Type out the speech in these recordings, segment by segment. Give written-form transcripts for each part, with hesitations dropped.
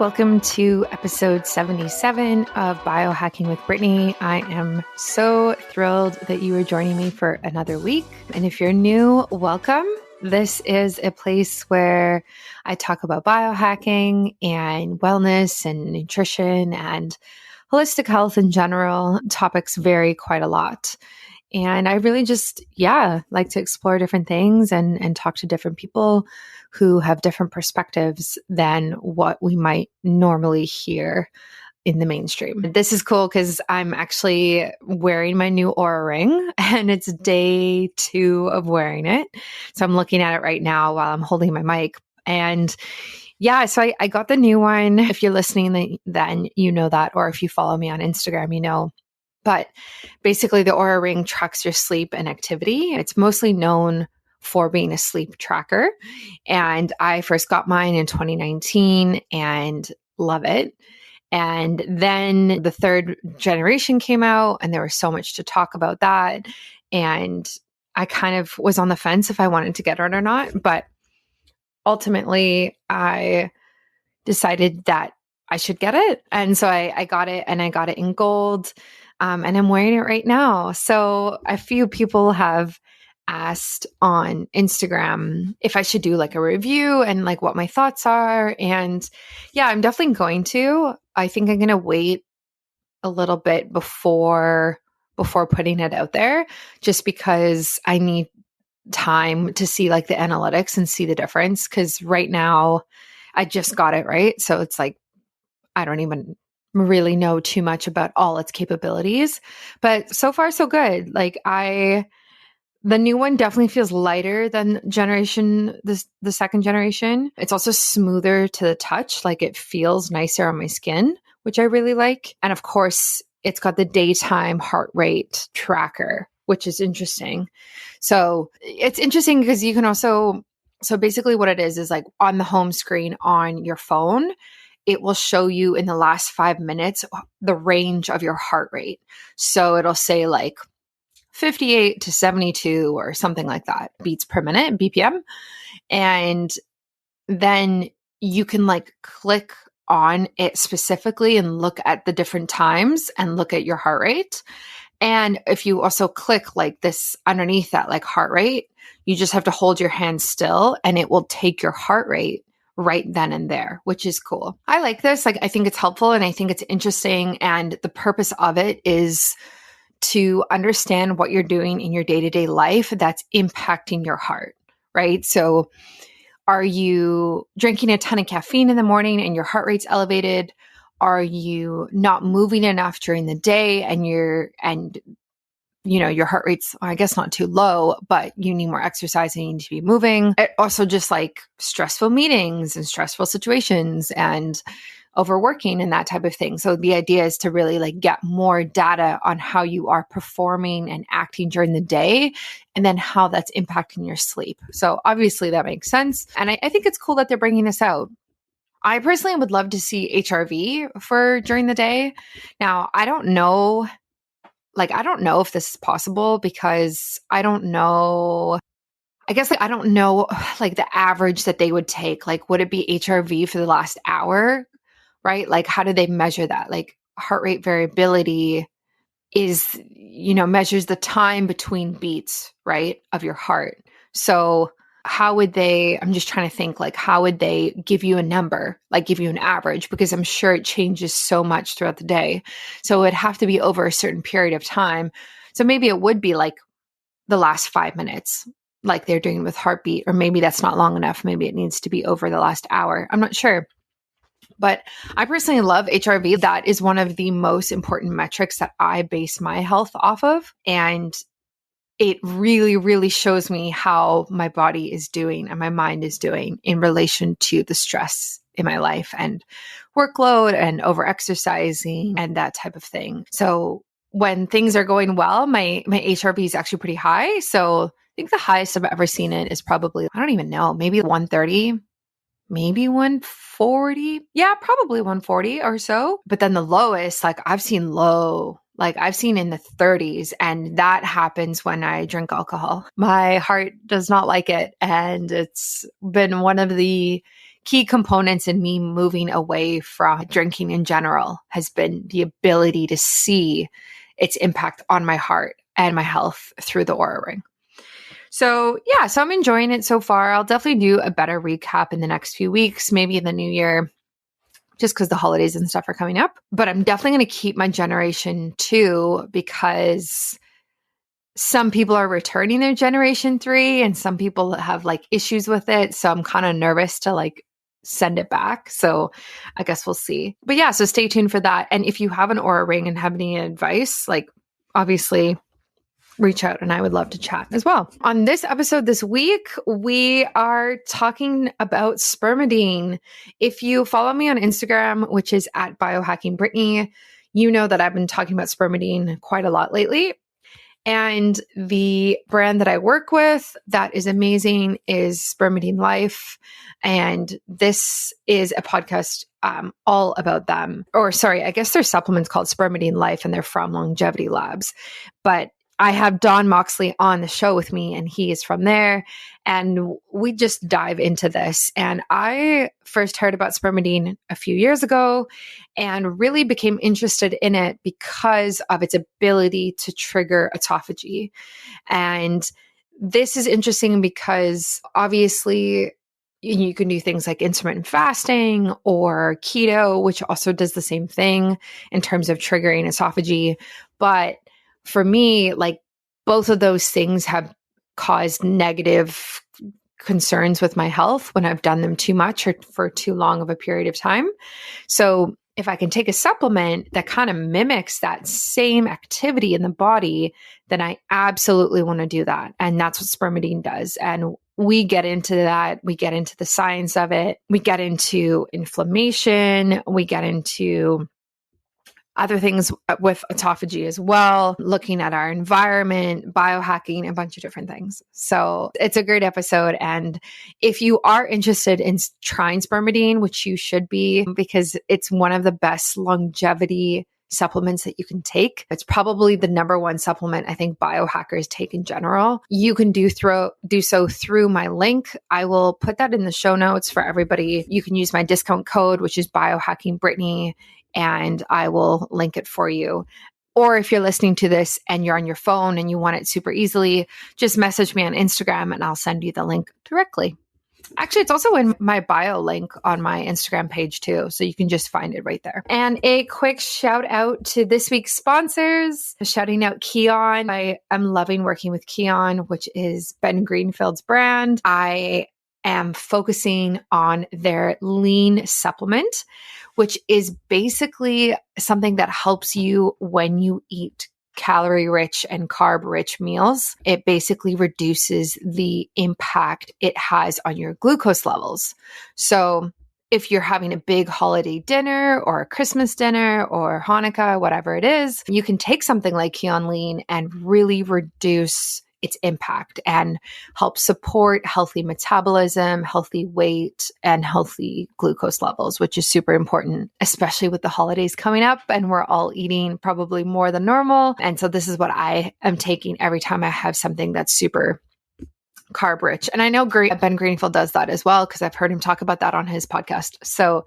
Welcome to episode 77 of Biohacking with Brittany. I am so thrilled that you are joining me for another week. And if you're new, welcome. This is a place where I talk about biohacking and wellness and nutrition and holistic health in general. Topics vary quite a lot. And I really just, like to explore different things and talk to different people who have different perspectives than what we might normally hear in the mainstream. This is cool because I'm actually wearing my new Oura ring and it's day 2 of wearing it. So I'm looking at it right now while I'm holding my mic. And so I got the new one. If you're listening, then you know that. Or if you follow me on Instagram, you know. But basically, the Oura ring tracks your sleep and activity. It's mostly known for being a sleep tracker. And I first got mine in 2019 and love it. And then the 3rd generation came out and there was so much to talk about that. And I kind of was on the fence if I wanted to get it or not. But ultimately, I decided that I should get it. And so I got it, and I got it in gold. And I'm wearing it right now. So a few people have asked on Instagram if I should do like a review and like what my thoughts are. And I'm definitely going to. I think I'm going to wait a little bit before putting it out there, just because I need time to see like the analytics and see the difference. Because right now I just got it, right? So it's like, I don't even really know too much about all its capabilities, but so far so good. Like the new one definitely feels lighter than the 2nd generation. It's also smoother to the touch. Like it feels nicer on my skin, which I really like. And of course, it's got the daytime heart rate tracker, which is interesting. So it's interesting because you can also, so basically what it is like on the home screen on your phone, it will show you in the last 5 minutes the range of your heart rate. So it'll say like 58 to 72 or something like that, beats per minute, BPM. And then you can like click on it specifically and look at the different times and look at your heart rate. And if you also click like this underneath that like heart rate, you just have to hold your hand still and it will take your heart rate right then and there, which is cool. I like this. Like, I think it's helpful and I think it's interesting. And the purpose of it is to understand what you're doing in your day-to-day life that's impacting your heart, right? So are you drinking a ton of caffeine in the morning and your heart rate's elevated? Are you not moving enough during the day and your heart rate's, I guess, not too low, but you need more exercise and you need to be moving. It also just like stressful meetings and stressful situations and overworking and that type of thing. So the idea is to really like get more data on how you are performing and acting during the day and then how that's impacting your sleep. So obviously that makes sense. And I think it's cool that they're bringing this out. I personally would love to see HRV for during the day. Now, I don't know if this is possible because I don't know. I guess I don't know like the average that they would take. Like, would it be HRV for the last hour, right? Like, how do they measure that? Like, heart rate variability is, measures the time between beats, right, of your heart. So how would they, I'm just trying to think, like, how would they give you a number, like give you an average? Because I'm sure it changes so much throughout the day. So it would have to be over a certain period of time. So maybe it would be like the last 5 minutes, like they're doing with heartbeat, or maybe that's not long enough. Maybe it needs to be over the last hour. I'm not sure. But I personally love HRV. That is one of the most important metrics that I base my health off of. And it really, really shows me how my body is doing and my mind is doing in relation to the stress in my life and workload and over exercising and that type of thing. So when things are going well, my HRV is actually pretty high. So I think the highest I've ever seen it is probably, I don't even know, maybe 130, maybe 140. Yeah, probably 140 or so. But then the lowest, like I've seen low, like I've seen in the 30s, and that happens when I drink alcohol. My heart does not like it. And it's been one of the key components in me moving away from drinking in general has been the ability to see its impact on my heart and my health through the Oura ring. So yeah, so I'm enjoying it so far. I'll definitely do a better recap in the next few weeks, maybe in the new year, just because the holidays and stuff are coming up. But I'm definitely going to keep my generation 2 because some people are returning their generation 3 and some people have like issues with it. So I'm kind of nervous to like send it back. So I guess we'll see. But yeah, so stay tuned for that. And if you have an Oura ring and have any advice, like obviously reach out and I would love to chat as well. On this episode this week, we are talking about spermidine. If you follow me on Instagram, which is at biohackingbrittany, you know that I've been talking about spermidine quite a lot lately. And the brand that I work with that is amazing is Spermidine Life. And this is a podcast all about them. Or sorry, I guess their supplements called Spermidine Life and they're from Longevity Labs. But I have Don Moxley on the show with me and he is from there. And we just dive into this. And I first heard about spermidine a few years ago and really became interested in it because of its ability to trigger autophagy. And this is interesting because obviously you can do things like intermittent fasting or keto, which also does the same thing in terms of triggering autophagy. But for me, like both of those things have caused negative concerns with my health when I've done them too much or for too long of a period of time. So if I can take a supplement that kind of mimics that same activity in the body, then I absolutely want to do that. And that's what spermidine does. And we get into that. We get into the science of it. We get into inflammation. We get into other things with autophagy as well, looking at our environment, biohacking, a bunch of different things. So it's a great episode. And if you are interested in trying spermidine, which you should be, because it's one of the best longevity supplements that you can take. It's probably the number one supplement I think biohackers take in general. You can do so through my link. I will put that in the show notes for everybody. You can use my discount code, which is biohackingbrittany, and I will link it for you. Or if you're listening to this and you're on your phone and you want it super easily, just message me on Instagram and I'll send you the link directly. Actually, it's also in my bio link on my Instagram page too, so you can just find it right there. And a quick shout out to this week's sponsors, shouting out Kion. I am loving working with Kion, which is Ben Greenfield's brand. I am focusing on their lean supplement, which is basically something that helps you when you eat calorie rich and carb rich meals. It basically reduces the impact it has on your glucose levels. So if you're having a big holiday dinner or a Christmas dinner or Hanukkah, whatever it is, you can take something like Kion Lean and really reduce its impact and help support healthy metabolism, healthy weight, and healthy glucose levels, which is super important, especially with the holidays coming up and we're all eating probably more than normal. And so this is what I am taking every time I have something that's super carb rich. And I know Ben Greenfield does that as well, because I've heard him talk about that on his podcast. So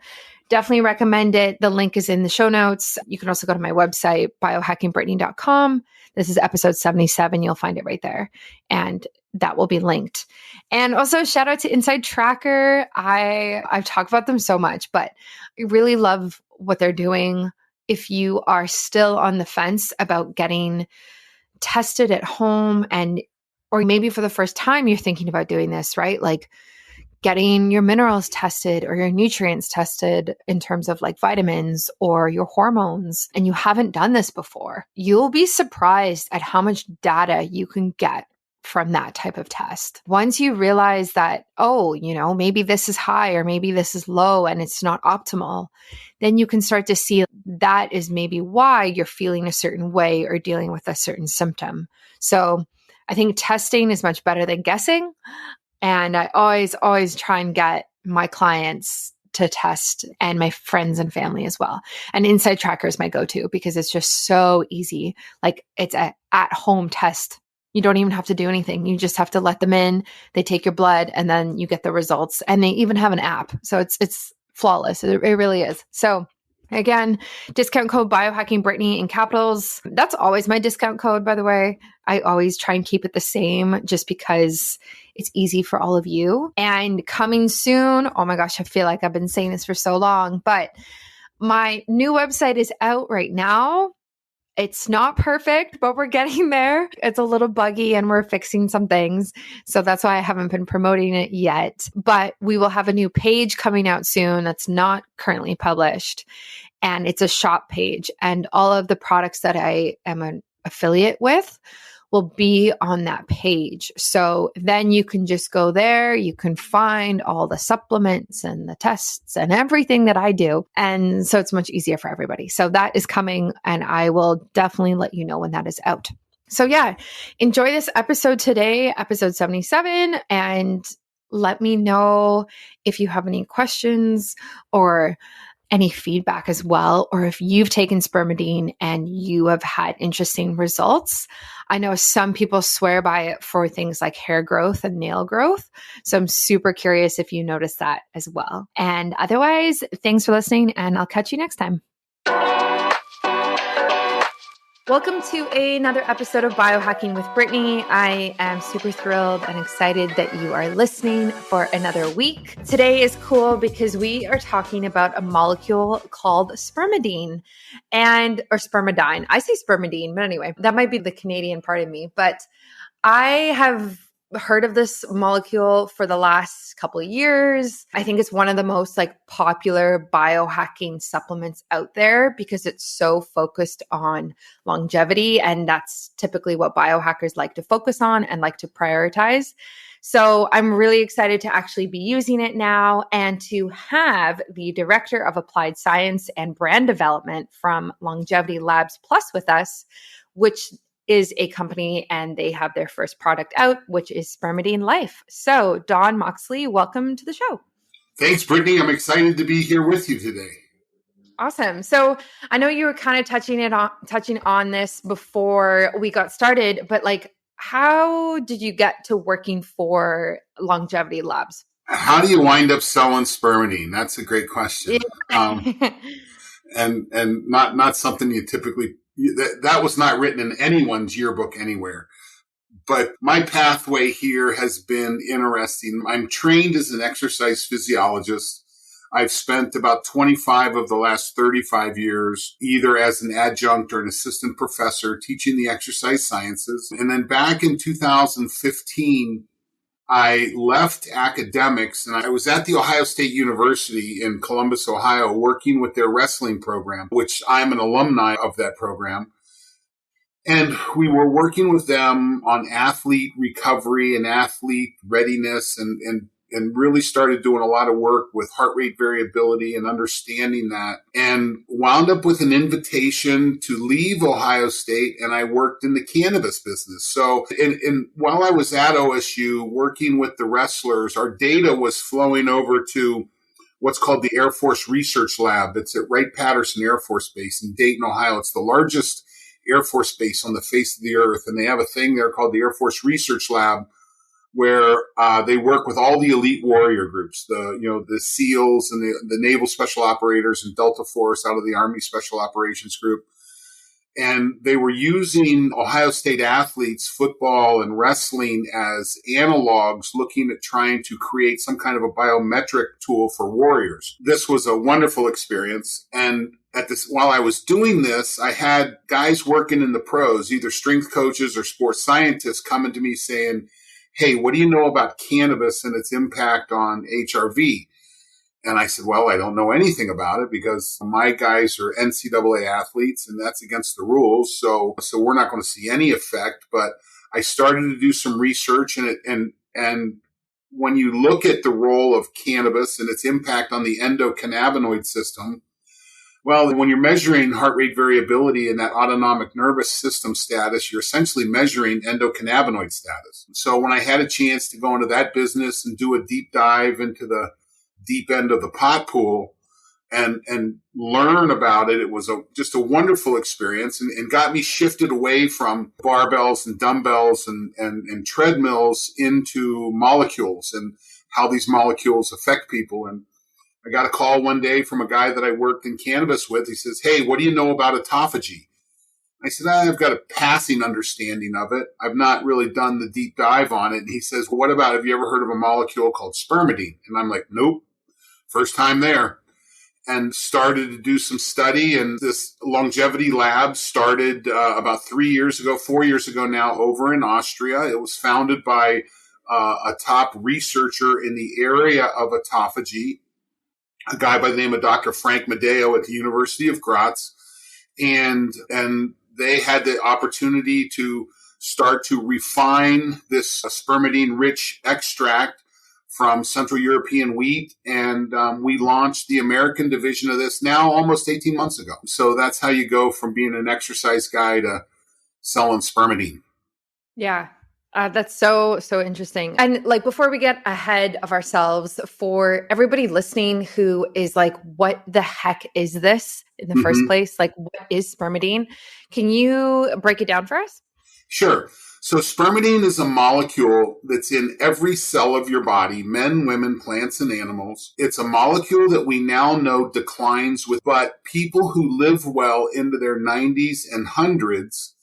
definitely recommend it. The link is in the show notes. You can also go to my website, biohackingbrittany.com. This is episode 77. You'll find it right there. And that will be linked. And also shout out to Inside Tracker. I've talked about them so much, but I really love what they're doing. If you are still on the fence about getting tested at home or maybe for the first time you're thinking about doing this, right? Like getting your minerals tested or your nutrients tested in terms of like vitamins or your hormones, and you haven't done this before, you'll be surprised at how much data you can get from that type of test. Once you realize that, maybe this is high or maybe this is low and it's not optimal, then you can start to see that is maybe why you're feeling a certain way or dealing with a certain symptom. So I think testing is much better than guessing. And I always try and get my clients to test and my friends and family as well. And Inside Tracker is my go-to because it's just so easy. Like it's an at-home test You don't even have to do anything. You just have to let them in. They take your blood and then you get the results. And they even have an app. So it's flawless. It really is. So again, discount code biohacking Brittany in capitals. That's always my discount code, by the way. I always try and keep it the same just because it's easy for all of you. And coming soon, oh my gosh, I feel like I've been saying this for so long, but my new website is out right now. It's not perfect, but we're getting there. It's a little buggy and we're fixing some things. So that's why I haven't been promoting it yet. But we will have a new page coming out soon that's not currently published. And it's a shop page. And all of the products that I am an affiliate with will be on that page. So then you can just go there. You can find all the supplements and the tests and everything that I do. And so it's much easier for everybody. So that is coming and I will definitely let you know when that is out. So yeah, enjoy this episode today, episode 77. And let me know if you have any questions or any feedback as well, or if you've taken spermidine and you have had interesting results. I know some people swear by it for things like hair growth and nail growth. So I'm super curious if you notice that as well. And otherwise, thanks for listening and I'll catch you next time. Welcome to another episode of Biohacking with Brittany. I am super thrilled and excited that you are listening for another week. Today is cool because we are talking about a molecule called spermidine or spermidine. I say spermidine, but anyway, that might be the Canadian part of me. But I have heard of this molecule for the last couple of years. I think it's one of the most popular biohacking supplements out there because it's so focused on longevity. And that's typically what biohackers like to focus on and like to prioritize. So I'm really excited to actually be using it now and to have the Director of Applied Science and Brand Development from Longevity Labs Plus with us, which is a company and they have their first product out, which is Spermidine Life. So Don Moxley, welcome to the show. Thanks, Brittany. I'm excited to be here with you today. Awesome. So I know you were kind of touching on this before we got started, but how did you get to working for Longevity Labs? How do you wind up selling spermidine? That's a great question. Yeah. And not something you typically, that was not written in anyone's yearbook anywhere. But my pathway here has been interesting. I'm trained as an exercise physiologist. I've spent about 25 of the last 35 years either as an adjunct or an assistant professor teaching the exercise sciences. And then back in 2015, I left academics and I was at the Ohio State University in Columbus, Ohio, working with their wrestling program, which I'm an alumni of that program. And we were working with them on athlete recovery and athlete readiness and really started doing a lot of work with heart rate variability and understanding that, and wound up with an invitation to leave Ohio State. And I worked in the cannabis business. So while I was at OSU working with the wrestlers, our data was flowing over to what's called the Air Force Research Lab. It's at Wright-Patterson Air Force Base in Dayton, Ohio. It's the largest Air Force base on the face of the earth. And they have a thing there called the Air Force Research Lab, where they work with all the elite warrior groups, the SEALs and the Naval Special Operators and Delta Force out of the Army Special Operations Group. And they were using Ohio State athletes, football and wrestling as analogs, looking at trying to create some kind of a biometric tool for warriors. This was a wonderful experience. And while I was doing this, I had guys working in the pros, either strength coaches or sports scientists, coming to me saying, "Hey, what do you know about cannabis and its impact on HRV?" And I said, "Well, I don't know anything about it because my guys are NCAA athletes and that's against the rules. So we're not going to see any effect." But I started to do some research and when you look at the role of cannabis and its impact on the endocannabinoid system, well, when you're measuring heart rate variability in that autonomic nervous system status, you're essentially measuring endocannabinoid status. So when I had a chance to go into that business and do a deep dive into the deep end of the pot pool and learn about it. It was just a wonderful experience and got me shifted away from barbells and dumbbells and treadmills into molecules and how these molecules affect people. And I got a call one day from a guy that I worked in cannabis with. He says, "Hey, what do you know about autophagy?" I said, "I've got a passing understanding of it. I've not really done the deep dive on it." And he says, "Well, what about, have you ever heard of a molecule called spermidine?" And I'm like, "Nope, first time there." And started to do some study. And this longevity lab started about 4 years ago now, over in Austria. It was founded by a top researcher in the area of autophagy, a guy by the name of Dr. Frank Medeo at the University of Graz. And they had the opportunity to start to refine this spermidine-rich extract from Central European wheat. And we launched the American division of this now almost 18 months ago. So that's how you go from being an exercise guy to selling spermidine. Yeah. That's so interesting. And like, before we get ahead of ourselves, for everybody listening who is like, what the heck is this in the first place? Like, what is spermidine? Can you break it down for us? Sure. So spermidine is a molecule that's in every cell of your body, men, women, plants, and animals. It's a molecule that we now know declines but people who live well into their 90s and hundreds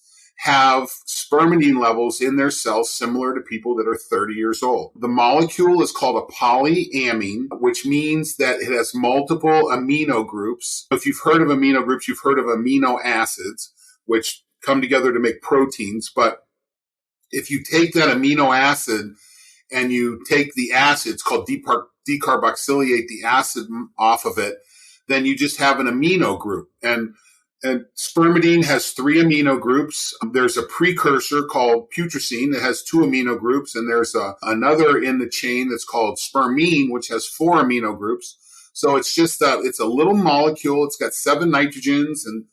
have spermidine levels in their cells similar to people that are 30 years old. The molecule is called a polyamine, which means that it has multiple amino groups. If you've heard of amino groups, you've heard of amino acids, which come together to make proteins. But if you take that amino acid and you take the acid, it's called decarboxylate the acid off of it, then you just have an amino group. And spermidine has 3 amino groups. There's a precursor called putrescine that has 2 amino groups. And there's another in the chain that's called spermine, which has 4 amino groups. So it's just it's a little molecule. It's got 7 carbons and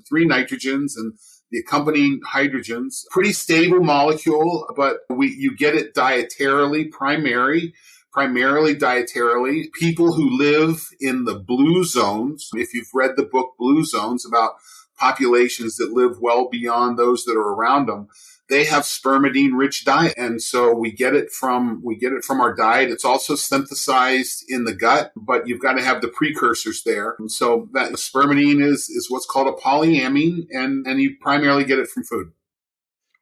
3 nitrogens and the accompanying hydrogens. Pretty stable molecule, but you get it dietarily, primarily dietarily. People who live in the blue zones, if you've read the book Blue Zones about populations that live well beyond those that are around them, they have spermidine-rich diet. And so we get it from our diet. It's also synthesized in the gut, but you've got to have the precursors there. And so that spermidine is what's called a polyamine, and you primarily get it from food.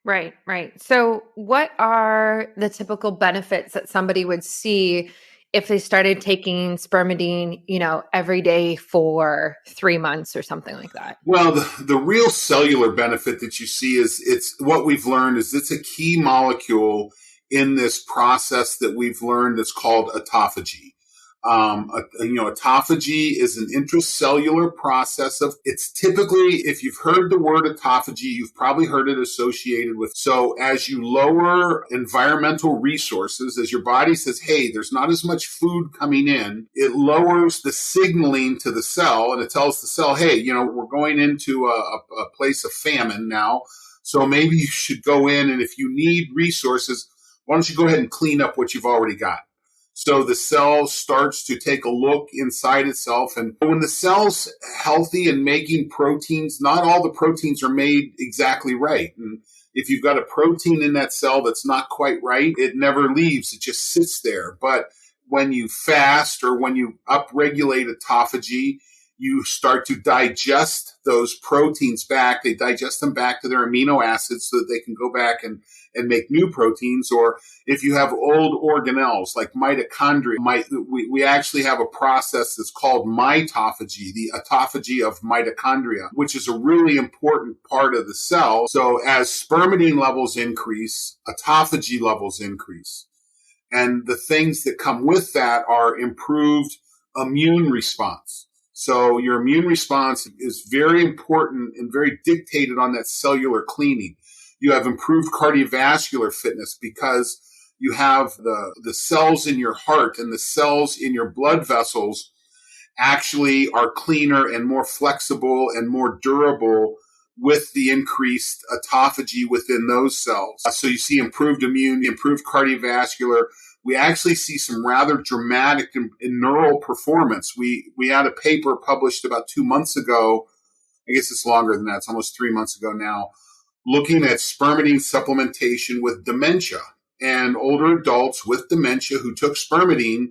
Right. So what are the typical benefits that somebody would see if they started taking spermidine, every day for 3 months or something like that? Well, the real cellular benefit that you see is it's what we've learned is it's a key molecule in this process that we've learned that's called autophagy. Autophagy is an intracellular process it's typically, if you've heard the word autophagy, you've probably heard it associated with, so as you lower environmental resources, as your body says, hey, there's not as much food coming in, it lowers the signaling to the cell and it tells the cell, hey, we're going into a place of famine now. So maybe you should go in, and if you need resources, why don't you go ahead and clean up what you've already got? So the cell starts to take a look inside itself. And when the cell's healthy and making proteins, not all the proteins are made exactly right. And if you've got a protein in that cell that's not quite right, it never leaves. It just sits there. But when you fast or when you upregulate autophagy, you start to digest those proteins back. They digest them back to their amino acids so that they can go back and make new proteins. Or if you have old organelles like mitochondria, we actually have a process that's called mitophagy, the autophagy of mitochondria, which is a really important part of the cell. So as spermidine levels increase, autophagy levels increase. And the things that come with that are improved immune response. So your immune response is very important and very dictated on that cellular cleaning. You have improved cardiovascular fitness because you have the cells in your heart and the cells in your blood vessels actually are cleaner and more flexible and more durable with the increased autophagy within those cells. So you see improved immune, improved cardiovascular, we actually see some rather dramatic in neural performance. We had a paper published about 2 months ago. I guess it's longer than that. It's almost 3 months ago now, looking at spermidine supplementation with dementia and older adults with dementia who took spermidine.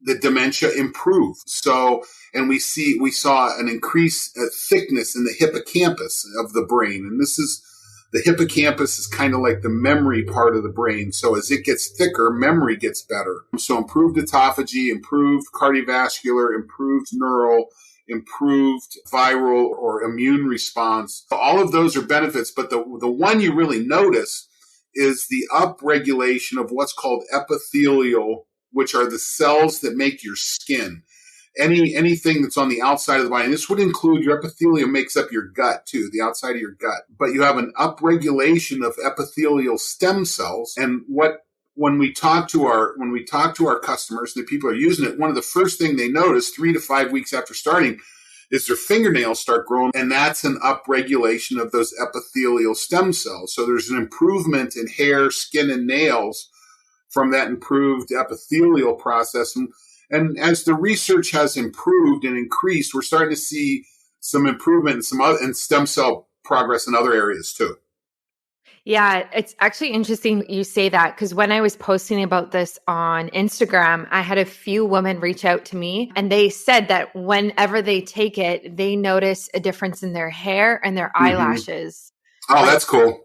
The dementia improved. So, and we saw an increase thickness in the hippocampus of the brain. And the hippocampus is kind of like the memory part of the brain. So as it gets thicker, memory gets better. So improved autophagy, improved cardiovascular, improved neural, improved viral or immune response. All of those are benefits, but the one you really notice is the upregulation of what's called epithelial, which are the cells that make your skin. Anything that's on the outside of the body, and this would include your epithelium makes up your gut too, the outside of your gut. But you have an upregulation of epithelial stem cells. And when we talk to our customers, the people are using it, one of the first thing they notice 3 to 5 weeks after starting is their fingernails start growing, and that's an upregulation of those epithelial stem cells. So there's an improvement in hair, skin, and nails from that improved epithelial process. And as the research has improved and increased, we're starting to see some improvement in stem cell progress in other areas too. Yeah, it's actually interesting you say that, because when I was posting about this on Instagram, I had a few women reach out to me and they said that whenever they take it, they notice a difference in their hair and their eyelashes. Oh, that's cool.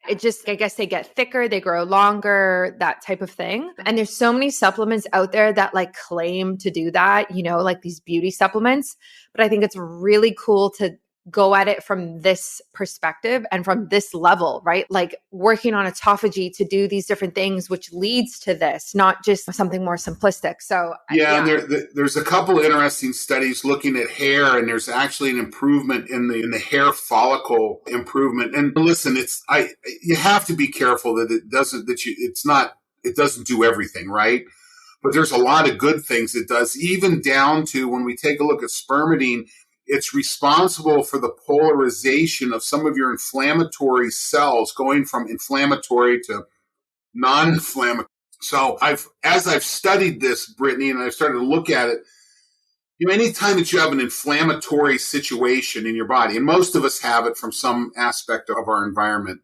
It just, I guess they get thicker, they grow longer, that type of thing. And there's so many supplements out there that like claim to do that, like these beauty supplements. But I think it's really cool to go at it from this perspective and from this level, right? Like working on autophagy to do these different things, which leads to this, not just something more simplistic. So yeah. And there's a couple interesting studies looking at hair, and there's actually an improvement in the hair follicle improvement. And listen, you have to be careful that it doesn't do everything, right? But there's a lot of good things it does, even down to when we take a look at spermidine. It's responsible for the polarization of some of your inflammatory cells going from inflammatory to non-inflammatory. So as I've studied this, Brittany, and I've started to look at it, anytime that you have an inflammatory situation in your body, and most of us have it from some aspect of our environment,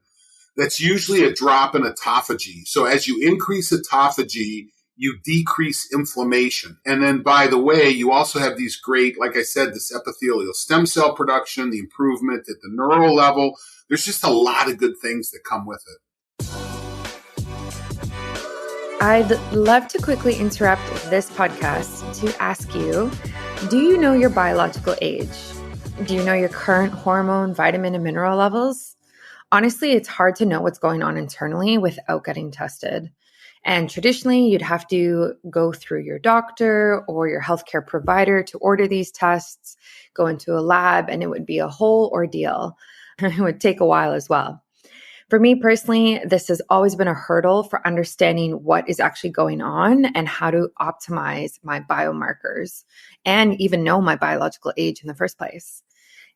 that's usually a drop in autophagy. So as you increase autophagy, you decrease inflammation. And then, by the way, you also have these great, like I said, this epithelial stem cell production, the improvement at the neural level. There's just a lot of good things that come with it. I'd love to quickly interrupt this podcast to ask you, do you know your biological age? Do you know your current hormone, vitamin, and mineral levels? Honestly, it's hard to know what's going on internally without getting tested. And traditionally, you'd have to go through your doctor or your healthcare provider to order these tests, go into a lab, and it would be a whole ordeal. It would take a while as well. For me personally, this has always been a hurdle for understanding what is actually going on and how to optimize my biomarkers and even know my biological age in the first place.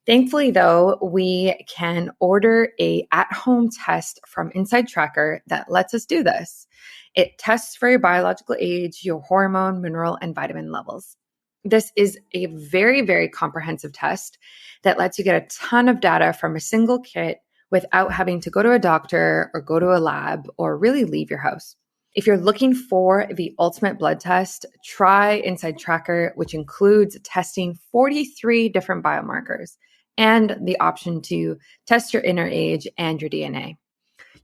Thankfully, though, we can order a at-home test from Inside Tracker that lets us do this. It tests for your biological age, your hormone, mineral, and vitamin levels. This is a very, very comprehensive test that lets you get a ton of data from a single kit without having to go to a doctor or go to a lab or really leave your house. If you're looking for the ultimate blood test, try Inside Tracker, which includes testing 43 different biomarkers and the option to test your inner age and your DNA.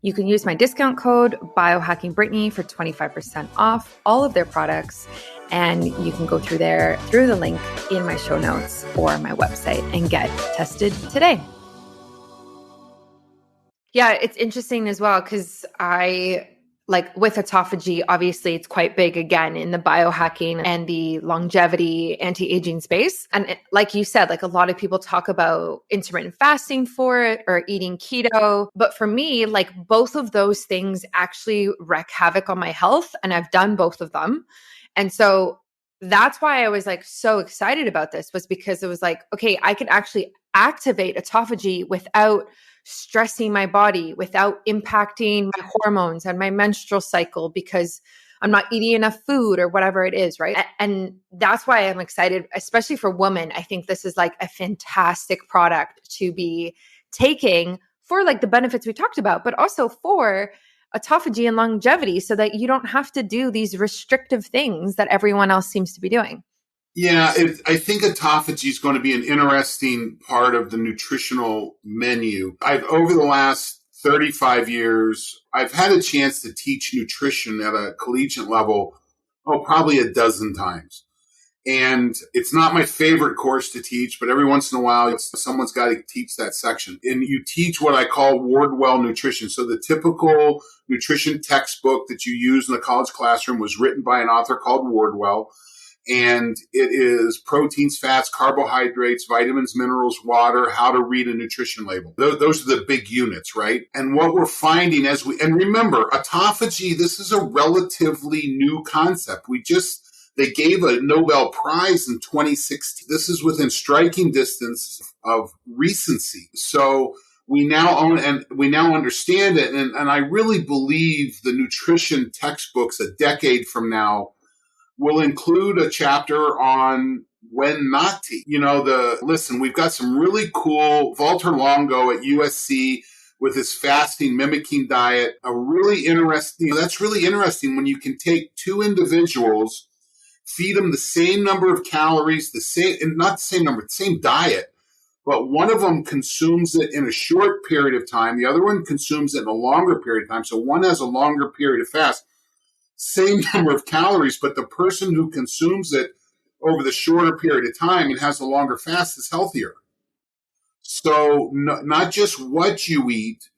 You can use my discount code biohackingbrittany for 25% off all of their products. And you can go through the link in my show notes or my website and get tested today. Yeah, it's interesting as well because with autophagy, obviously it's quite big again in the biohacking and the longevity, anti-aging space. And like you said, like a lot of people talk about intermittent fasting for it or eating keto. But for me, like both of those things actually wreak havoc on my health. And I've done both of them. And so that's why I was like so excited about this, was because it was like, okay, I can actually activate autophagy without stressing my body, without impacting my hormones and my menstrual cycle, because I'm not eating enough food or whatever it is, right? And that's why I'm excited, especially for women. I think this is like a fantastic product to be taking for like the benefits we talked about, but also for autophagy and longevity so that you don't have to do these restrictive things that everyone else seems to be doing. Yeah, I think autophagy is going to be an interesting part of the nutritional menu. Over the last 35 years, I've had a chance to teach nutrition at a collegiate level, probably a dozen times. And it's not my favorite course to teach, but every once in a while, someone's got to teach that section. And you teach what I call Wardwell nutrition. So the typical nutrition textbook that you use in the college classroom was written by an author called Wardwell. And it is proteins, fats, carbohydrates, vitamins, minerals, water, how to read a nutrition label. Those are the big units, right? And what we're finding and remember, autophagy, this is a relatively new concept. They gave a Nobel Prize in 2016. This is within striking distance of recency. So we now understand it. And I really believe the nutrition textbooks a decade from now will include a chapter on when not to. Listen, we've got some really cool Walter Longo at USC with his fasting mimicking diet. That's really interesting when you can take two individuals, feed them the same number of calories, the same diet, but one of them consumes it in a short period of time. The other one consumes it in a longer period of time. So one has a longer period of fast, same number of calories, but the person who consumes it over the shorter period of time and has a longer fast is healthier. So not just what you eat,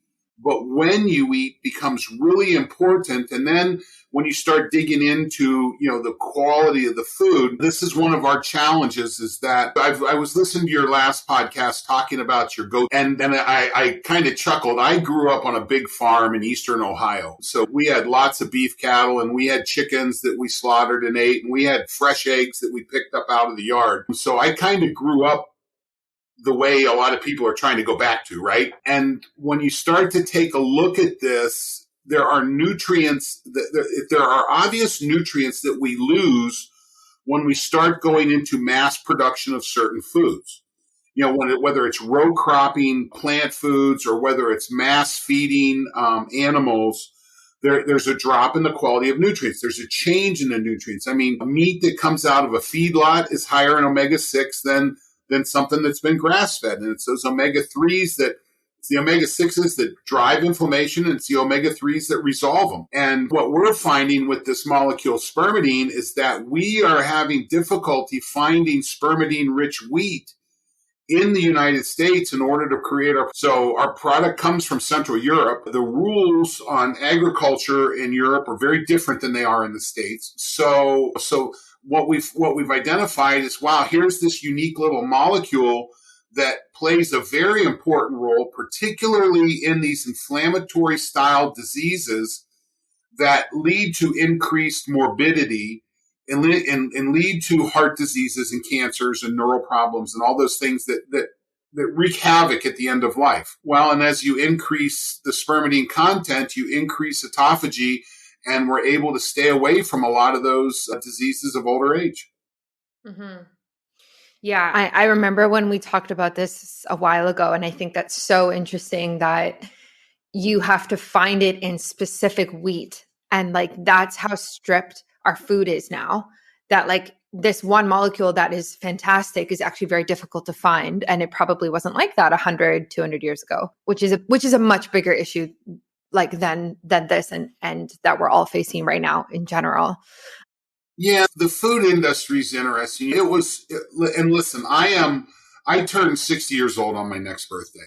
but when you eat becomes really important. And then when you start digging into, the quality of the food, this is one of our challenges is that I was listening to your last podcast talking about your goat, and then I kind of chuckled. I grew up on a big farm in eastern Ohio. So we had lots of beef cattle, and we had chickens that we slaughtered and ate, and we had fresh eggs that we picked up out of the yard. So I kind of grew up the way a lot of people are trying to go back to, right? And when you start to take a look at this, there are obvious nutrients that we lose when we start going into mass production of certain foods. Whether it's row cropping plant foods or whether it's mass feeding animals, there's a drop in the quality of nutrients. There's a change in the nutrients. I mean, meat that comes out of a feedlot is higher in omega-6 than something that's been grass-fed. And it's those omega-3s it's the omega-6s that drive inflammation, and it's the omega-3s that resolve them. And what we're finding with this molecule spermidine is that we are having difficulty finding spermidine-rich wheat in the United States in order to create so our product comes from Central Europe. The rules on agriculture in Europe are very different than they are in the States. So what we've identified is, wow, here's this unique little molecule that plays a very important role, particularly in these inflammatory style diseases that lead to increased morbidity and lead to heart diseases and cancers and neural problems and all those things that wreak havoc at the end of life. Well, and as you increase the spermidine content, you increase autophagy, and we're able to stay away from a lot of those diseases of older age. Mm-hmm. Yeah, I remember when we talked about this a while ago, and I think that's so interesting that you have to find it in specific wheat. And like, that's how stripped our food is now, that like this one molecule that is fantastic is actually very difficult to find. And it probably wasn't like that 100, 200 years ago, which is a much bigger issue like than this and that we're all facing right now in general. Yeah, the food industry is interesting. And listen, I turned 60 years old on my next birthday.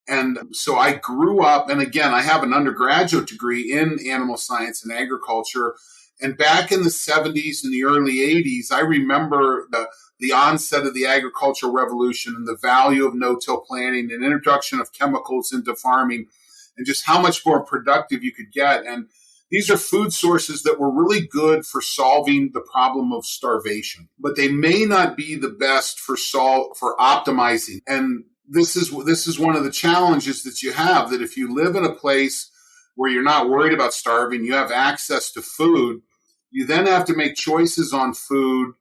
And so I grew up, and again, I have an undergraduate degree in animal science and agriculture. And back in the 70s and the early 80s, I remember the onset of the agricultural revolution and the value of no-till planting and introduction of chemicals into farming and just how much more productive you could get. And these are food sources that were really good for solving the problem of starvation, but they may not be the best for optimizing. And this is one of the challenges that you have, that if you live in a place where you're not worried about starving, you have access to food, You then have to make choices on food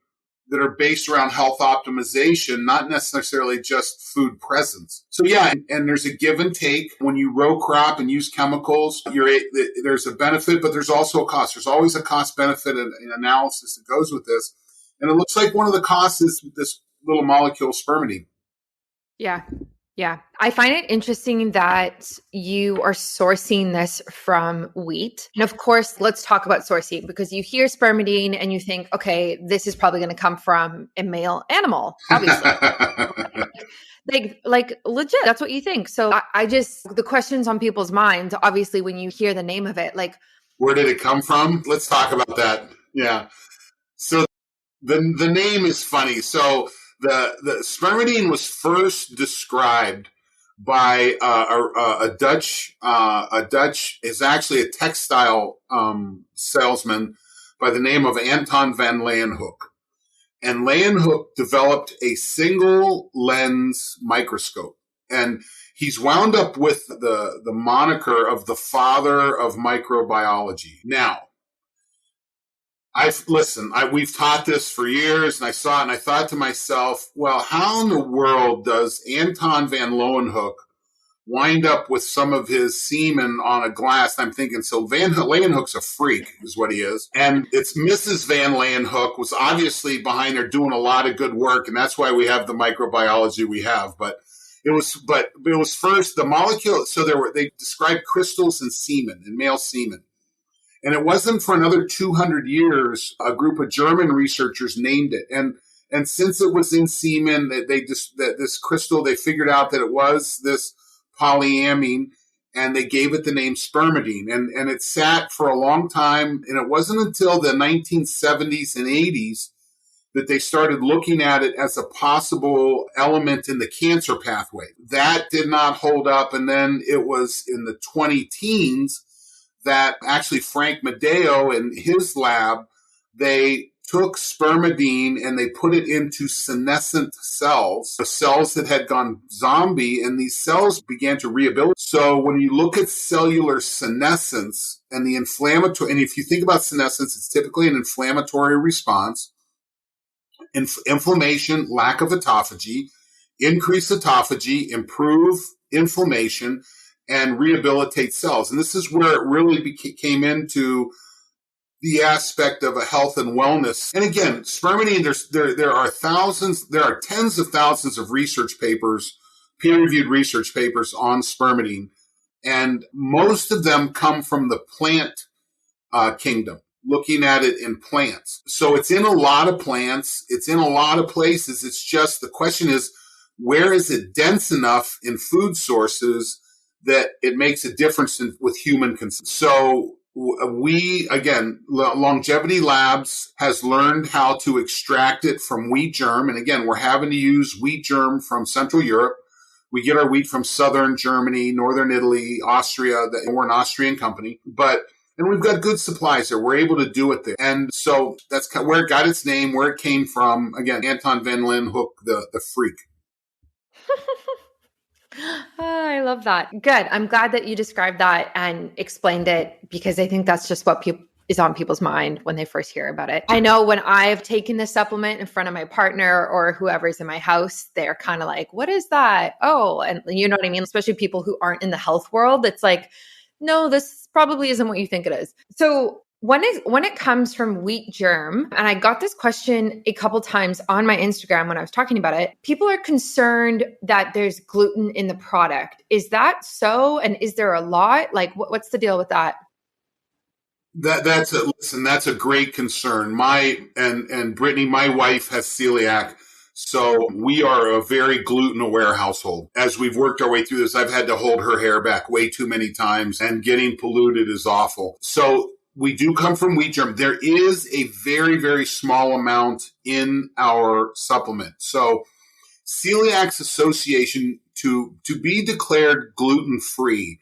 that are based around health optimization, not necessarily just food presence. So yeah, and there's a give and take. When you row crop and use chemicals, there's a benefit, but there's also a cost. There's always a cost benefit and analysis that goes with this. And it looks like one of the costs is this little molecule spermidine. Yeah. Yeah. I find it interesting that you are sourcing this from wheat. And of course, let's talk about sourcing, because you hear spermidine and you think, okay, this is probably going to come from a male animal, obviously. like legit, that's what you think. So I just, the questions on people's minds, obviously, when you hear the name of it, like, where did it come from? Let's talk about that. Yeah. So the name is funny. So the spermidine was first described by a Dutch is actually a textile salesman by the name of Anton van Leeuwenhoek. And Leeuwenhoek developed a single lens microscope. And he's wound up with the moniker of the father of microbiology. Now, we've taught this for years, and I saw it, and I thought to myself, well, how in the world does Anton van Leeuwenhoek wind up with some of his semen on a glass? I'm thinking, so Van Leeuwenhoek's a freak, is what he is. And it's Mrs. Van Leeuwenhoek was obviously behind there doing a lot of good work, and that's why we have the microbiology we have. But it was first the molecule. So they described crystals in semen, in male semen. And it wasn't for another 200 years, a group of German researchers named it. And since it was in semen, that this crystal, they figured out that it was this polyamine, and they gave it the name spermidine. And it sat for a long time. And it wasn't until the 1970s and 80s that they started looking at it as a possible element in the cancer pathway. That did not hold up. And then it was in the 20-teens that actually Frank Medeo in his lab, they took spermidine and they put it into senescent cells, the cells that had gone zombie, and these cells began to rehabilitate. So when you look at cellular senescence and the inflammatory, and if you think about senescence, it's typically an inflammatory response, inflammation, lack of autophagy, increase autophagy, improve inflammation, and rehabilitate cells. And this is where it really came into the aspect of a health and wellness. And again, spermidine, there are tens of thousands of research papers, peer-reviewed research papers on spermidine. And most of them come from the plant kingdom, looking at it in plants. So it's in a lot of plants. It's in a lot of places. It's just the question is, where is it dense enough in food sources that it makes a difference with human consumption? So we, again, Longevity Labs has learned how to extract it from wheat germ. And again, we're having to use wheat germ from Central Europe. We get our wheat from Southern Germany, Northern Italy, Austria. We're an Austrian company, and we've got good supplies there. We're able to do it there. And so that's where it got its name, where it came from. Again, Anton van Leeuwenhoek, the freak. Oh, I love that. Good. I'm glad that you described that and explained it, because I think that's just what is on people's mind when they first hear about it. I know when I've taken this supplement in front of my partner or whoever's in my house, they're kind of like, what is that? Oh, and you know what I mean? Especially people who aren't in the health world. It's like, no, this probably isn't what you think it is. So when it comes from wheat germ, and I got this question a couple times on my Instagram when I was talking about it, people are concerned that there's gluten in the product. Is that so? And is there a lot? Like, what's the deal with that? That's a great concern. And Brittany, my wife, has celiac. So we are a very gluten aware household. As we've worked our way through this, I've had to hold her hair back way too many times, and getting polluted is awful. So we do come from wheat germ. There is a very, very small amount in our supplement. So Celiac's Association, to be declared gluten-free,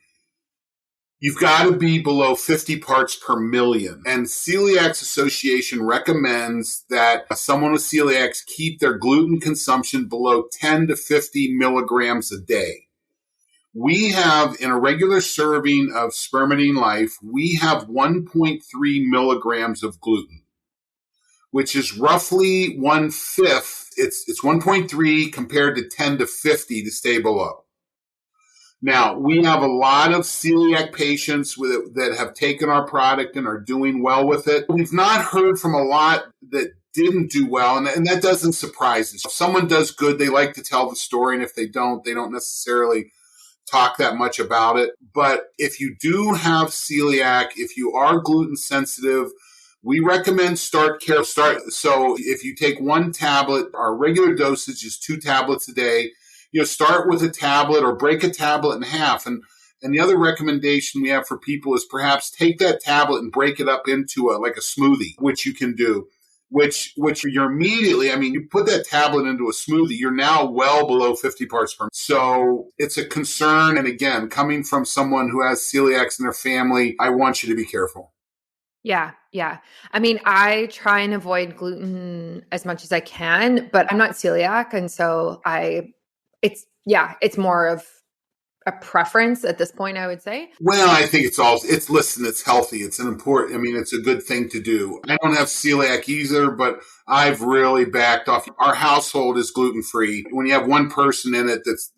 you've got to be below 50 parts per million. And Celiac's Association recommends that someone with celiac keep their gluten consumption below 10 to 50 milligrams a day. We have, in a regular serving of Spermidine Life, we have 1.3 milligrams of gluten. which is roughly 1/5. It's 1.3 compared to 10 to 50 to stay below. Now, we have a lot of celiac patients that have taken our product and are doing well with it. We've not heard from a lot that didn't do well, and that doesn't surprise us. If someone does good, they like to tell the story, and if they don't necessarily talk that much about it. But if you do have celiac, if you are gluten sensitive, we recommend start. So if you take one tablet, our regular dosage is 2 tablets a day. Start with a tablet or break a tablet in half. And the other recommendation we have for people is perhaps take that tablet and break it up into like a smoothie, which you can do, which you're immediately, you put that tablet into a smoothie, you're now well below 50 parts per million. So it's a concern. And again, coming from someone who has celiacs in their family, I want you to be careful. Yeah. I try and avoid gluten as much as I can, but I'm not celiac. And so it's more of a preference at this point, I would say. Well, I think it's healthy. It's it's a good thing to do. I don't have celiac either, but I've really backed off. Our household is gluten-free. When you have one person in it that's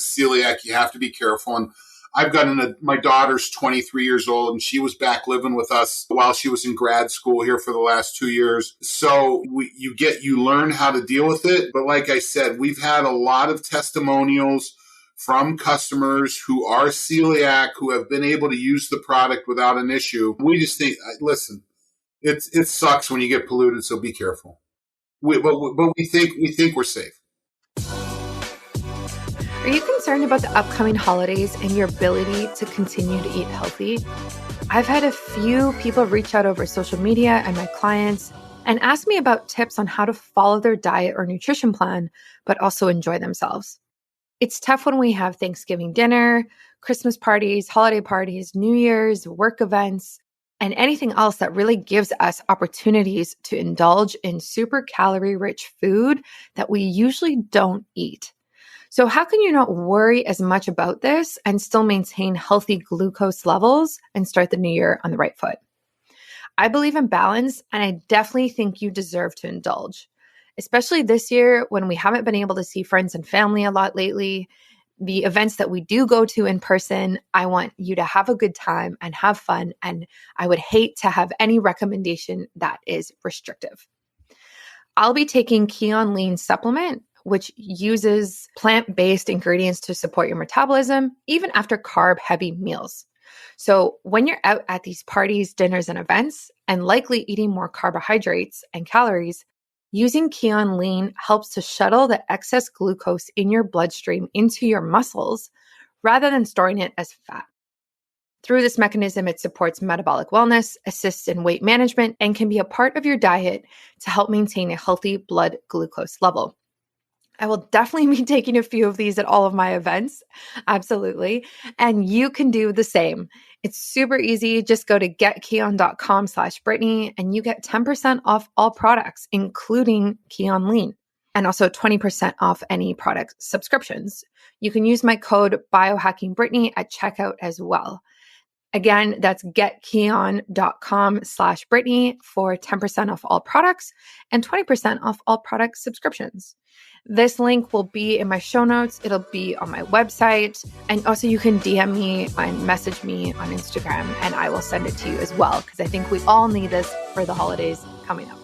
celiac, you have to be careful. And I've gotten my daughter's 23 years old, and she was back living with us while she was in grad school here for the last 2 years. So you learn how to deal with it. But like I said, we've had a lot of testimonials from customers who are celiac, who have been able to use the product without an issue. We just think, listen, it sucks when you get polluted, so be careful. But we think we're safe. Are you concerned about the upcoming holidays and your ability to continue to eat healthy? I've had a few people reach out over social media and my clients and ask me about tips on how to follow their diet or nutrition plan, but also enjoy themselves. It's tough when we have Thanksgiving dinner, Christmas parties, holiday parties, New Year's, work events, and anything else that really gives us opportunities to indulge in super calorie-rich food that we usually don't eat. So how can you not worry as much about this and still maintain healthy glucose levels and start the new year on the right foot? I believe in balance, and I definitely think you deserve to indulge, especially this year when we haven't been able to see friends and family a lot lately. The events that we do go to in person, I want you to have a good time and have fun, and I would hate to have any recommendation that is restrictive. I'll be taking Keon Lean supplement, which uses plant-based ingredients to support your metabolism, even after carb-heavy meals. So when you're out at these parties, dinners, and events, and likely eating more carbohydrates and calories, using Keon Lean helps to shuttle the excess glucose in your bloodstream into your muscles rather than storing it as fat. Through this mechanism, it supports metabolic wellness, assists in weight management, and can be a part of your diet to help maintain a healthy blood glucose level. I will definitely be taking a few of these at all of my events. Absolutely. And you can do the same. It's super easy. Just go to getkeon.com/Brittany and you get 10% off all products, including Keon Lean, and also 20% off any product subscriptions. You can use my code biohackingbrittany at checkout as well. Again, that's getkeon.com/Brittany for 10% off all products and 20% off all product subscriptions. This link will be in my show notes. It'll be on my website. And also you can DM me and message me on Instagram and I will send it to you as well, because I think we all need this for the holidays coming up.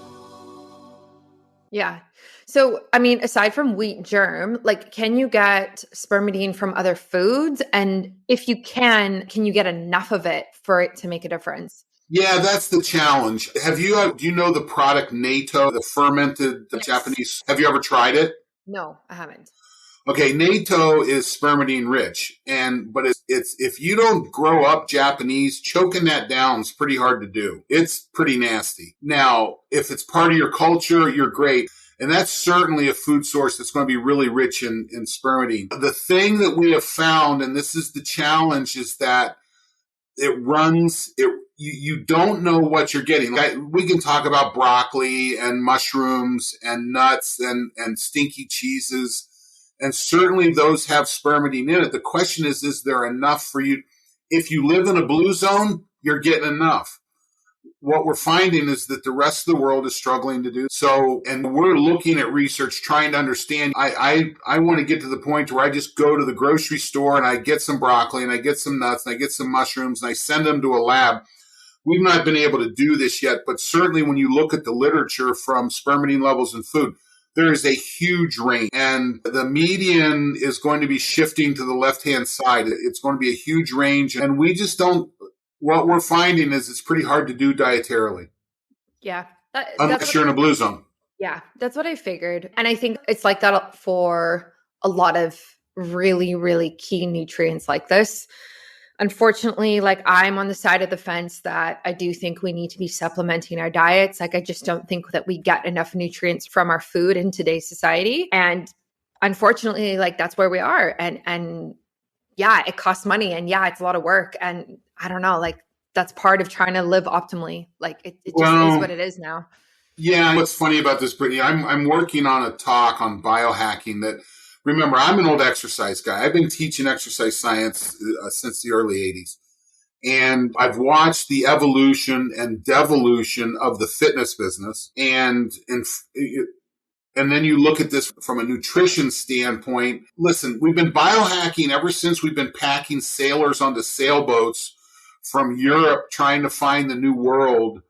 Yeah. So, aside from wheat germ, can you get spermidine from other foods? And if you can you get enough of it for it to make a difference? Yeah, that's the challenge. Do you know the product natto, the fermented Japanese? Have you ever tried it? No, I haven't. Okay, natto is spermidine rich, but it's if you don't grow up Japanese, choking that down is pretty hard to do. It's pretty nasty. Now, if it's part of your culture, you're great. And that's certainly a food source that's going to be really rich in spermidine. The thing that we have found, and this is the challenge, is that you don't know what you're getting. We can talk about broccoli and mushrooms and nuts and stinky cheeses, and certainly those have spermidine in it. The question is there enough for you? If you live in a blue zone, you're getting enough. what we're finding is that the rest of the world is struggling to do so. And we're looking at research, trying to understand. I want to get to the point where I just go to the grocery store and I get some broccoli and I get some nuts and I get some mushrooms and I send them to a lab. We've not been able to do this yet, but certainly when you look at the literature from spermidine levels in food, there is a huge range, and the median is going to be shifting to the left-hand side. It's going to be a huge range, and we just don't, what we're finding is it's pretty hard to do dietarily. Yeah. Unless you're in a blue zone. Yeah, that's what I figured. And I think it's like that for a lot of really, really key nutrients like this. Unfortunately, like I'm on the side of the fence that I do think we need to be supplementing our diets. Like I just don't think that we get enough nutrients from our food in today's society. And unfortunately, like that's where we are. And yeah, it costs money and yeah, it's a lot of work. And I don't know, like that's part of trying to live optimally. Like it just is what it is now. Yeah. What's funny about this, Brittany, I'm working on a talk on biohacking that, remember, I'm an old exercise guy. I've been teaching exercise science since the early 80s. And I've watched the evolution and devolution of the fitness business. And then you look at this from a nutrition standpoint. Listen, we've been biohacking ever since we've been packing sailors onto sailboats from Europe trying to find the new world.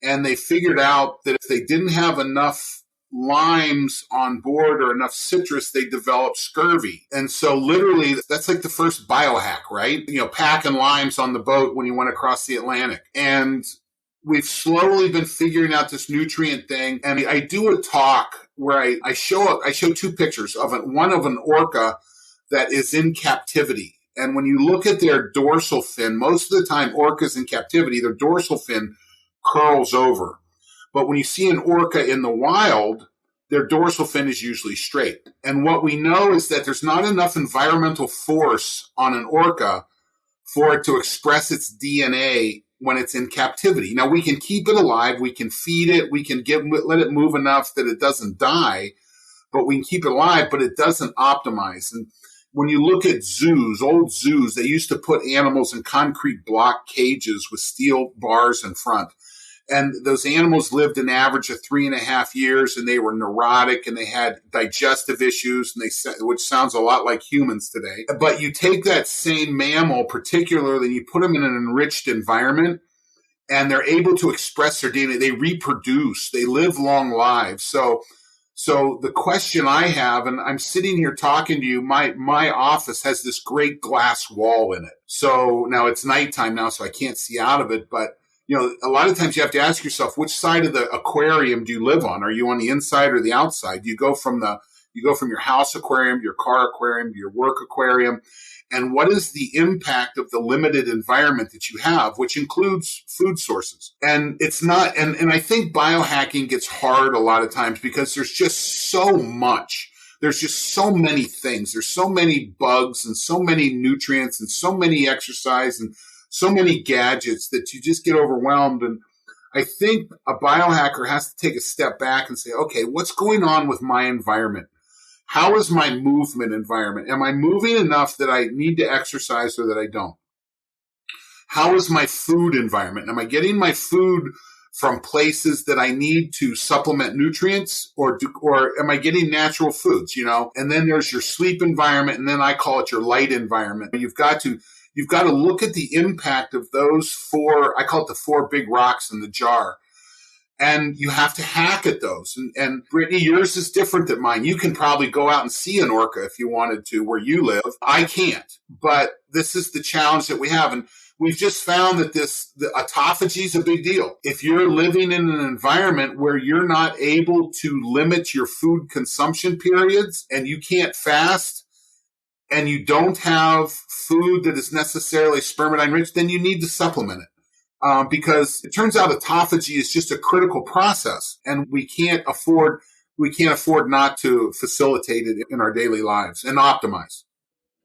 And they figured out that if they didn't have enough limes on board or enough citrus, they developed scurvy. And so literally that's like the first biohack, right? Packing limes on the boat when you went across the Atlantic. And we've slowly been figuring out this nutrient thing. And I do a talk where I show two pictures of one of an orca that is in captivity. And when you look at their dorsal fin, most of the time orcas in captivity, their dorsal fin curls over. But when you see an orca in the wild, their dorsal fin is usually straight. And what we know is that there's not enough environmental force on an orca for it to express its DNA when it's in captivity. Now, we can keep it alive. We can feed it. We can let it move enough that it doesn't die, but we can keep it alive, but it doesn't optimize. And when you look at zoos, old zoos, they used to put animals in concrete block cages with steel bars in front. And those animals lived an average of 3.5 years, and they were neurotic, and they had digestive issues, which sounds a lot like humans today. But you take that same mammal, particularly, and you put them in an enriched environment, and they're able to express their DNA. They reproduce. They live long lives. So the question I have, and I'm sitting here talking to you, my office has this great glass wall in it. So now it's nighttime now, so I can't see out of it, but a lot of times you have to ask yourself, which side of the aquarium do you live on? Are you on the inside or the outside? You go from your house aquarium, your car aquarium, your work aquarium. And what is the impact of the limited environment that you have, which includes food sources? And it's not, and I think biohacking gets hard a lot of times because there's just so much. There's just so many things. There's so many bugs and so many nutrients and so many exercise and so many gadgets that you just get overwhelmed. And I think a biohacker has to take a step back and say, okay, what's going on with my environment? How is my movement environment? Am I moving enough that I need to exercise or that I don't? How is my food environment? Am I getting my food from places that I need to supplement nutrients, or am I getting natural foods, And then there's your sleep environment, and then I call it your light environment. You've got to look at the impact of those four, I call it the four big rocks in the jar. And you have to hack at those. And Brittany, yours is different than mine. You can probably go out and see an orca if you wanted to where you live. I can't. But this is the challenge that we have. And we've just found that the autophagy is a big deal. If you're living in an environment where you're not able to limit your food consumption periods and you can't fast, and you don't have food that is necessarily spermidine rich, then you need to supplement it. Because it turns out autophagy is just a critical process, and we can't afford not to facilitate it in our daily lives and optimize.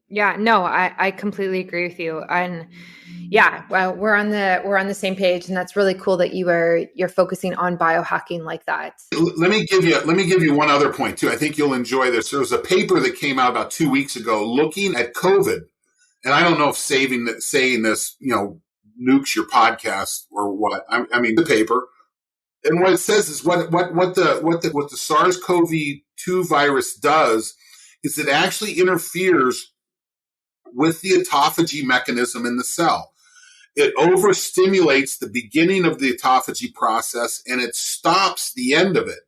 Yeah, no, I completely agree with you. And yeah, well, we're on the same page, and that's really cool that you're focusing on biohacking like that. Let me give you one other point too. I think you'll enjoy this. There was a paper that came out about 2 weeks ago looking at COVID, and I don't know if saying this, nukes your podcast or what. I mean, the paper. And what it says is what the SARS-CoV-2 virus does is it actually interferes with the autophagy mechanism in the cell. It overstimulates the beginning of the autophagy process and it stops the end of it.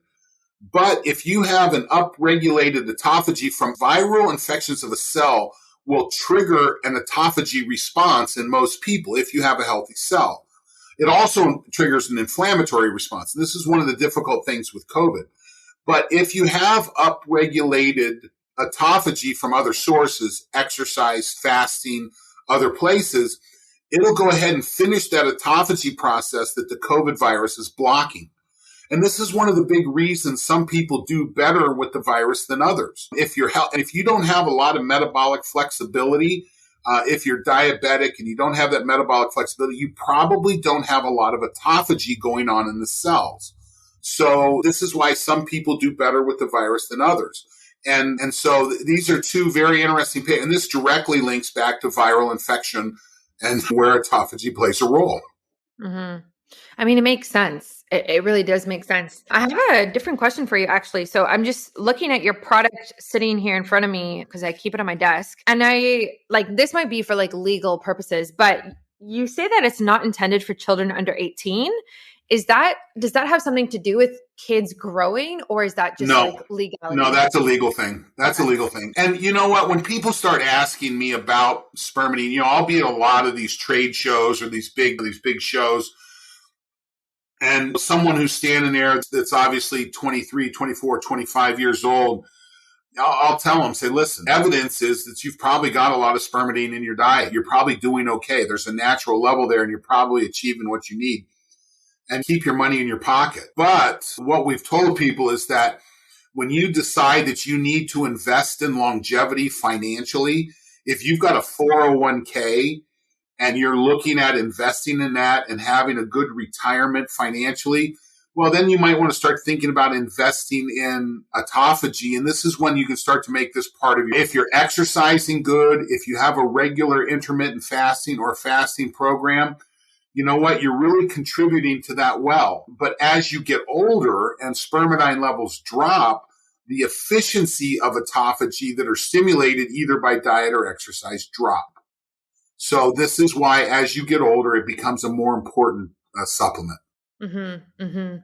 But if you have an upregulated autophagy from viral infections of a cell will trigger an autophagy response in most people if you have a healthy cell. It also triggers an inflammatory response. And this is one of the difficult things with COVID. But if you have upregulated autophagy from other sources, exercise, fasting, other places, it'll go ahead and finish that autophagy process that the COVID virus is blocking. And this is one of the big reasons some people do better with the virus than others. If you don't have a lot of metabolic flexibility, if you're diabetic and you don't have that metabolic flexibility, you probably don't have a lot of autophagy going on in the cells. So this is why some people do better with the virus than others. And so these are two very interesting papers. And this directly links back to viral infection and where autophagy plays a role. Mm-hmm. I mean, it makes sense. It really does make sense. I have a different question for you, actually. So I'm just looking at your product sitting here in front of me because I keep it on my desk. And this might be for legal purposes, but you say that it's not intended for children under 18. Does that have something to do with kids growing, or is that just legality? No, that's a legal thing. That's a legal thing. And you know what? When people start asking me about spermidine, I'll be at a lot of these trade shows or these big shows. And someone who's standing there that's obviously 23, 24, 25 years old, I'll tell them, say, listen, evidence is that you've probably got a lot of spermidine in your diet. You're probably doing okay. There's a natural level there and you're probably achieving what you need. And keep your money in your pocket. But what we've told people is that when you decide that you need to invest in longevity financially, if you've got a 401k and you're looking at investing in that and having a good retirement financially, well, then you might want to start thinking about investing in autophagy. And this is when you can start to make this part of your, if you're exercising good, if you have a regular intermittent fasting or fasting program, you know what? You're really contributing to that well. But as you get older and spermidine levels drop, the efficiency of autophagy that are stimulated either by diet or exercise drop. So this is why as you get older, it becomes a more important supplement. Mm-hmm, mm-hmm.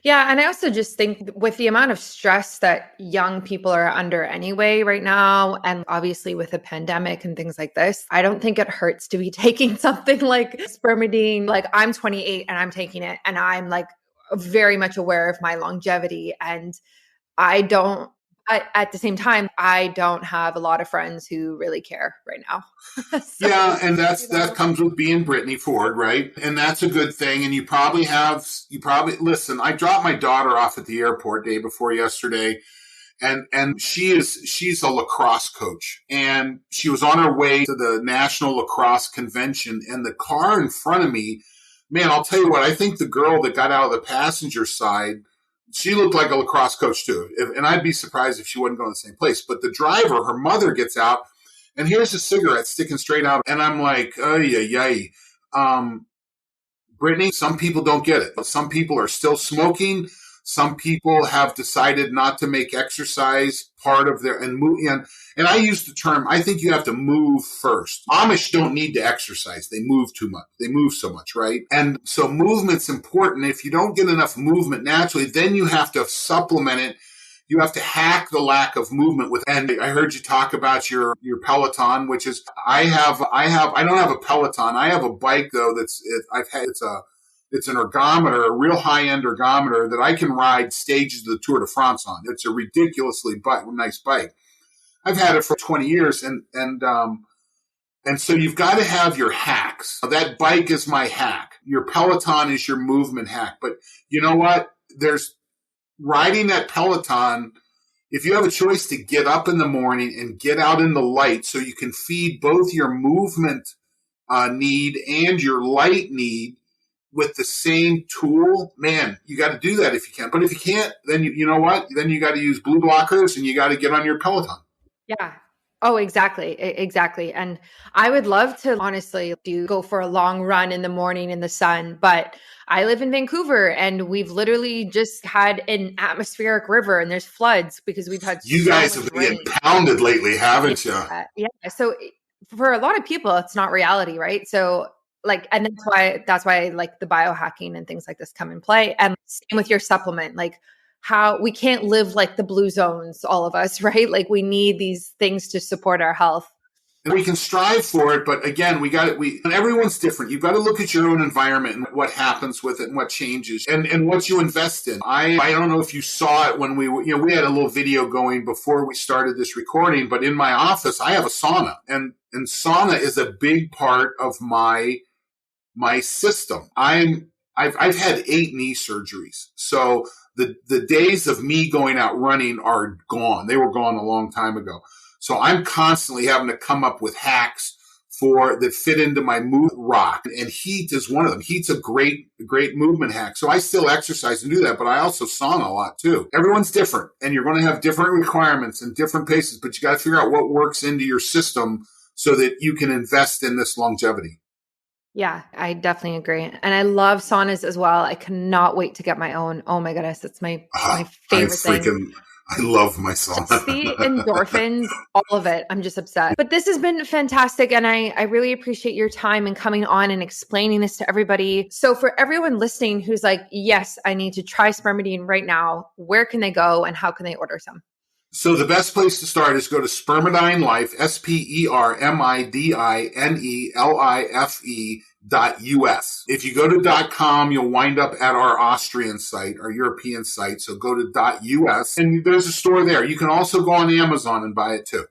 Yeah. And I also just think with the amount of stress that young people are under anyway right now, and obviously with a pandemic and things like this, I don't think it hurts to be taking something like spermidine. Like I'm 28 and I'm taking it and I'm very much aware of my longevity, and at the same time, I don't have a lot of friends who really care right now. So, yeah, and that comes with being Brittany Ford, right? And that's a good thing. And you probably listen, I dropped my daughter off at the airport day before yesterday, and she's a lacrosse coach. And she was on her way to the National Lacrosse Convention, and the car in front of me, man, I'll tell you what, I think the girl that got out of the passenger side, she looked like a lacrosse coach too. And I'd be surprised if she wouldn't go in the same place. But the driver, her mother, gets out, and here's a cigarette sticking straight out. And I'm like, oh, yeah. Brittany, some people don't get it. Some people are still smoking. Some people have decided not to make exercise part of their, and I use the term, I think you have to move first. Amish don't need to exercise. They move too much. They move so much, right? And so movement's important. If you don't get enough movement naturally, then you have to supplement it. You have to hack the lack of movement with, and I heard you talk about your Peloton, which is, I don't have a Peloton. I have a bike though it's an ergometer, a real high-end ergometer that I can ride stages of the Tour de France on. It's a ridiculously nice bike. I've had it for 20 years, and so you've got to have your hacks. That bike is my hack. Your Peloton is your movement hack. But you know what? There's riding that Peloton. If you have a choice to get up in the morning and get out in the light so you can feed both your movement need and your light need with the same tool, man, you got to do that if you can. But if you can't, then you know what? Then you got to use blue blockers and you got to get on your Peloton. Yeah. Oh, exactly. Exactly. And I would love to honestly go for a long run in the morning in the sun, but I live in Vancouver and we've literally just had an atmospheric river and there's floods because we've had You so guys much have been getting rain. pounded lately, Yeah. haven't you? Yeah. So for a lot of people, it's not reality, right? So like, and that's why like the biohacking and things like this come in play. And same with your supplement, like how we can't live like the blue zones, all of us, right? Like we need these things to support our health. And we can strive for it, but again, and everyone's different. You've got to look at your own environment and what happens with it and what changes and what you invest in. I don't know if you saw it when we had a little video going before we started this recording, but in my office, I have a sauna and sauna is a big part of my system. I've had 8 knee surgeries. So the days of me going out running are gone. They were gone a long time ago. So I'm constantly having to come up with hacks that fit into my rock. And heat is one of them. Heat's a great movement hack. So I still exercise and do that, but I also sauna a lot too. Everyone's different and you're going to have different requirements and different paces, but you got to figure out what works into your system so that you can invest in this longevity. Yeah, I definitely agree. And I love saunas as well. I cannot wait to get my own. Oh my goodness, it's my favorite thing. I love my sauna. Just the endorphins, all of it. I'm just obsessed. But this has been fantastic. And I really appreciate your time and coming on and explaining this to everybody. So for everyone listening who's like, yes, I need to try Spermidine right now, where can they go and how can they order some? So the best place to start is go to spermidineLIFE, spermidineLIFE.us. If you go to .com, you'll wind up at our Austrian site, our European site. So go to .us and there's a store there. You can also go on Amazon and buy it too.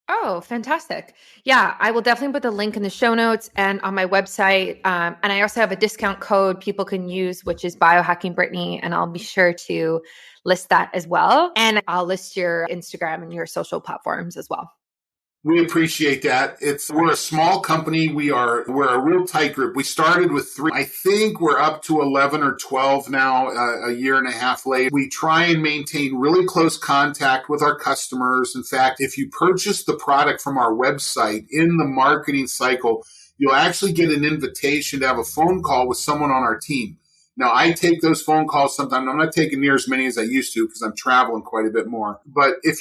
Oh, fantastic. Yeah, I will definitely put the link in the show notes and on my website. And I also have a discount code people can use, which is Biohacking Brittany. And I'll be sure to list that as well. And I'll list your Instagram and your social platforms as well. We appreciate that. We're a small company. We're a real tight group. We started with 3. I think we're up to 11 or 12 now, a year and a half later. We try and maintain really close contact with our customers. In fact, if you purchase the product from our website in the marketing cycle, you'll actually get an invitation to have a phone call with someone on our team. Now, I take those phone calls sometimes. I'm not taking near as many as I used to because I'm traveling quite a bit more. But if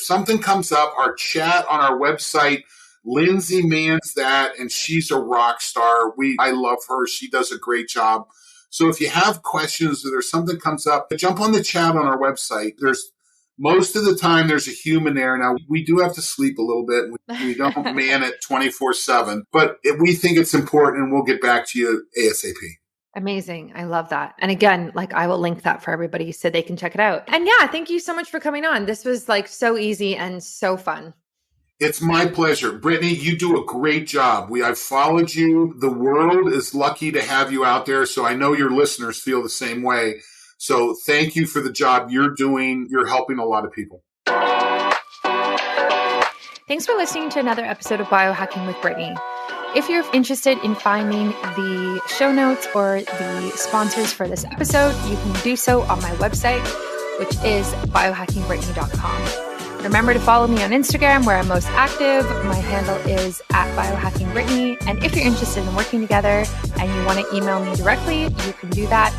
something comes up, our chat on our website, Lindsay mans that, and she's a rock star. I love her. She does a great job. So if you have questions or there's something comes up, jump on the chat on our website. Most of the time there's a human there. Now, we do have to sleep a little bit. We don't man it 24/7, but we think it's important and we'll get back to you ASAP. Amazing. I love that. And again, like I will link that for everybody so they can check it out. And yeah, thank you so much for coming on. This was like so easy and so fun. It's my pleasure. Brittany, you do a great job. I've followed you. The world is lucky to have you out there. So I know your listeners feel the same way. So thank you for the job you're doing. You're helping a lot of people. Thanks for listening to another episode of Biohacking with Brittany. If you're interested in finding the show notes or the sponsors for this episode, you can do so on my website, which is biohackingbrittany.com. Remember to follow me on Instagram where I'm most active. My handle is @biohackingbrittany. And if you're interested in working together and you want to email me directly, you can do that.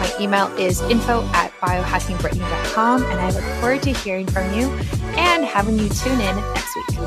My email is info@biohackingbrittany.com. And I look forward to hearing from you and having you tune in next week.